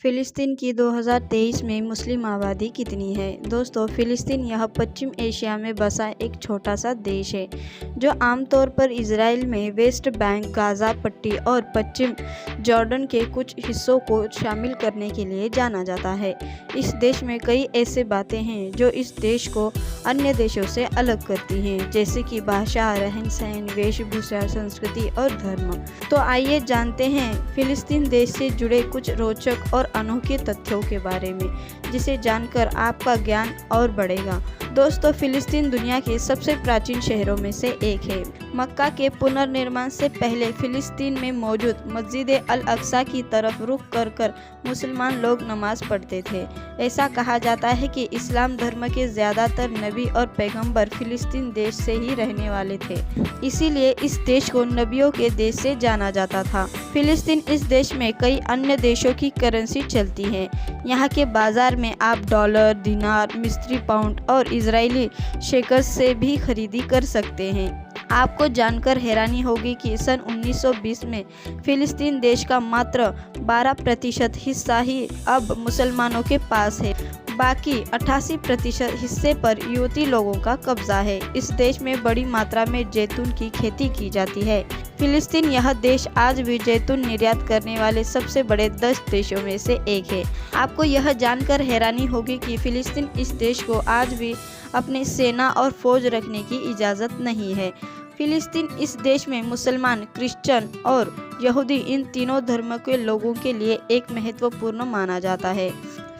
फ़िलिस्तीन की 2023 में मुस्लिम आबादी कितनी है? दोस्तों, फ़िलिस्तीन यह पश्चिम एशिया में बसा एक छोटा सा देश है जो आमतौर पर इजराइल में वेस्ट बैंक, गाज़ा पट्टी और पश्चिम जॉर्डन के कुछ हिस्सों को शामिल करने के लिए जाना जाता है। इस देश में कई ऐसे बातें हैं जो इस देश को अन्य देशों से अलग करती हैं, जैसे कि भाषा, रहन-सहन, वेशभूषा, संस्कृति और धर्म। तो आइए जानते हैं फ़िलिस्तीन देश से जुड़े कुछ रोचक और अनोखे तथ्यों के बारे में, जिसे जानकर आपका ज्ञान और बढ़ेगा। दोस्तों, फ़िलिस्तीन दुनिया के सबसे प्राचीन शहरों में से एक है। मक्का के पुनर्निर्माण से पहले फ़िलिस्तीन में मौजूद मस्जिद अल अक्सा की तरफ रुख कर मुसलमान लोग नमाज पढ़ते थे। ऐसा कहा जाता है कि इस्लाम धर्म के ज़्यादातर नबी और पैगंबर फ़िलिस्तीन देश से ही रहने वाले थे, इसीलिए इस देश को नबियों के देश से जाना जाता था। फ़िलिस्तीन इस देश में कई अन्य देशों की करेंसी चलती है। यहाँ के बाजार में आप डॉलर, दिनार, मिस्री पाउंड और इजरायली शेकल्स से भी खरीदी कर सकते हैं। आपको जानकर हैरानी होगी कि सन 1920 में फ़िलिस्तीन देश का मात्र 12% हिस्सा ही अब मुसलमानों के पास है। बाकी 88% हिस्से पर यहूदी लोगों का कब्जा है। इस देश में बड़ी मात्रा में जैतून की खेती की जाती है। फ़िलिस्तीन यह देश आज भी जैतून निर्यात करने वाले सबसे बड़े 10 देशों में से एक है। आपको यह जानकर हैरानी होगी कि फ़िलिस्तीन इस देश को आज भी अपनी सेना और फौज रखने की इजाज़त नहीं है। फ़िलिस्तीन इस देश में मुसलमान, क्रिश्चियन और यहूदी इन तीनों धर्मों के लोगों के लिए एक महत्वपूर्ण माना जाता है।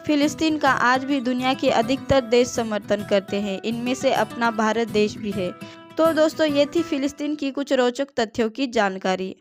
फ़िलिस्तीन का आज भी दुनिया के अधिकतर देश समर्थन करते हैं, इनमें से अपना भारत देश भी है। तो दोस्तों, ये थी फ़िलिस्तीन की कुछ रोचक तथ्यों की जानकारी।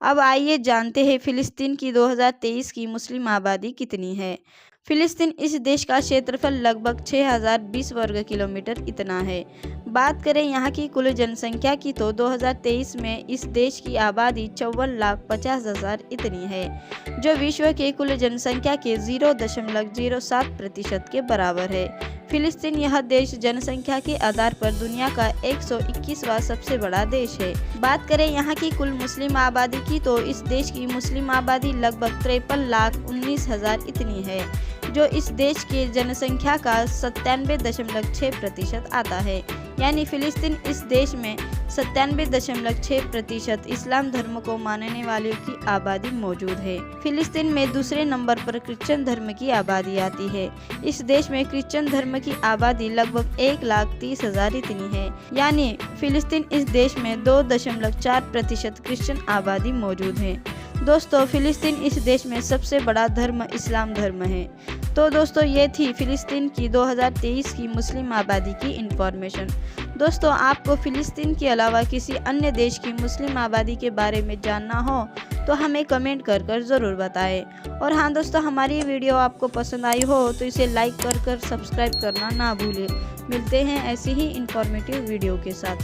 अब आइए जानते हैं फ़िलिस्तीन की 2023 की मुस्लिम आबादी कितनी है। फ़िलिस्तीन इस देश का क्षेत्रफल लगभग 6020 वर्ग किलोमीटर इतना है। बात करें यहाँ की कुल जनसंख्या की तो 2023 में इस देश की आबादी 54,50,000 इतनी है, जो विश्व के कुल जनसंख्या के 0.07% के बराबर है। फ़िलिस्तीन यह देश जनसंख्या के आधार पर दुनिया का 121वां सबसे बड़ा देश है। बात करें यहाँ की कुल मुस्लिम आबादी की तो इस देश की मुस्लिम आबादी लगभग 53,19,000 इतनी है, जो इस देश की जनसंख्या का 97.6% आता है। यानी फ़िलिस्तीन इस देश में 97.6% इस्लाम धर्म को मानने वालों की आबादी मौजूद है। फ़िलिस्तीन में दूसरे नंबर पर क्रिश्चियन धर्म की आबादी आती है। इस देश में क्रिश्चियन धर्म की आबादी लगभग 1,30,000 इतनी है। यानी फ़िलिस्तीन इस देश में 2.4% क्रिश्चियन आबादी मौजूद है। दोस्तों, फ़िलिस्तीन इस देश में सबसे बड़ा धर्म इस्लाम धर्म है। तो दोस्तों, ये थी फ़िलिस्तीन की 2023 की मुस्लिम आबादी की इन्फॉर्मेशन। दोस्तों, आपको फ़िलिस्तीन के अलावा किसी अन्य देश की मुस्लिम आबादी के बारे में जानना हो तो हमें कमेंट कर ज़रूर बताएं। और हाँ दोस्तों, हमारी वीडियो आपको पसंद आई हो तो इसे लाइक कर सब्सक्राइब करना ना भूलें। मिलते हैं ऐसी ही इन्फॉर्मेटिव वीडियो के साथ।